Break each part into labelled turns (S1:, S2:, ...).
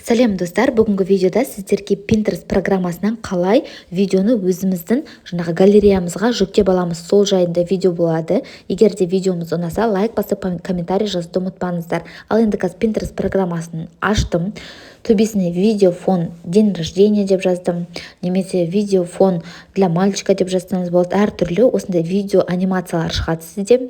S1: Сәлем достар, бүгінгі видеода сіздерге Pinterest программасынан қалай видеоны өзіміздің галереямызға жүктеп аламыз, сол жайында видео болады. Егер де видеомыз ұнаса, лайк басып, комментарий жазуды ұмытпаңыздар. Ал енді қазір Pinterest программасын аштым. Төбесіне видеофон день рождения деп жаздым, немесе видеофон для мальчика деп жазсаңыз болады. Әртүрлі осындай видео анимациялар шығады сізде.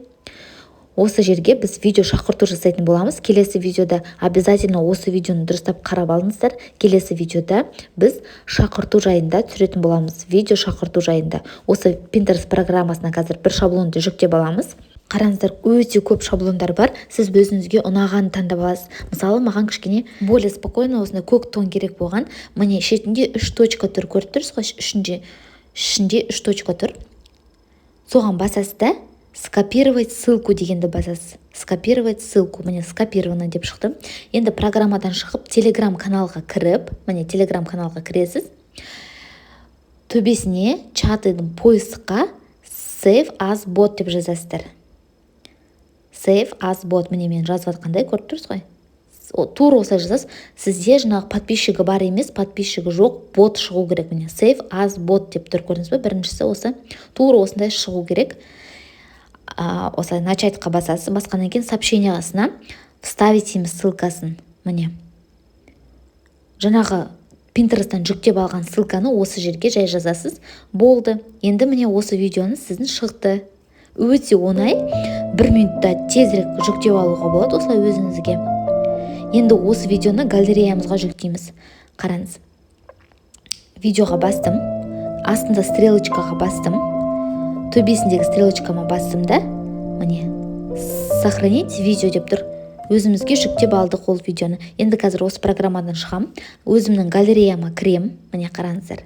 S1: Осы жерге біз видео шақырту жасайтын боламыз. Келесі видеода обязательно осы видеоны дұрыстап қарап алыңыздар. Келесі видеода біз шақырту жайында түсіретін боламыз. Видео шақырту жайында. Осы Pinterest программасына қазір бір шаблонды жүктеп аламыз. Қараңыздар, өте көп шаблондар бар. Сіз өзіңізге ұнағанын таңдап аласыз. Мысалы, маған кішкене более спокойно осындай көк тон керек болған. Міне шетінде 3 точка тұр, көріп тұрсыз ғой? Ішінде 3 точка тұр. Соған басасыз да скопировать ссылку дегенді басасыз. Скопировать ссылку. Міне скопировано деп шықты. Енді программадан шығып, Telegram каналға кіріп, міне Telegram каналға кіресіз. Төбесіне чатыдың поисққа Save as bot деп жазасыздар. Save as bot. Міне мен жазып атқандай көріп тұрсыз ғой? Тур осылай жазасыз. Сізде жаңағы подписчигі бар емес, подписчигі жоқ, бот шығу керек. Міне Save as bot деп тұр, көрдіңіз бе? Біріншісі осы. Тур осындай шығу керек. Осылай начатқа басасыз. Басқаннан кейін сообщениясына вставить им ссылкасын. Міне жаңағы Pinterest'тан жүктеп алған ссылканы осы жерге жай жазасыз. Болды. Енді міне осы видеоны сіздің шықты. Өте оңай, 1 минутта тезірек жүктеп алуға болады осылай өзіңізге. Енді осы видеоны галереямызға жүктейміз. Қараңыз. Видеоға бастым. Астында стрелочкаға бастым. Төбесіндегі стрелочкама бастым да, міне, сохранить видео деп тұр. Өзімізге жүктеп алдық ол видеоны. Енді қазір осы программадан шығам. Өзімнің галереяма кірем. Міне қараңыздар.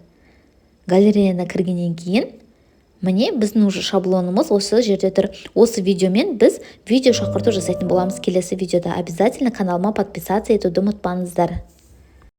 S1: Галереяна кіргеннен кейін, міне біздің уже шаблонымыз осы жерде тұр. Осы видеомен біз видео шақырту жасайтын боламыз келесі видеода. Обязательно каналыма подписаться етуді ұмытпаңыздар.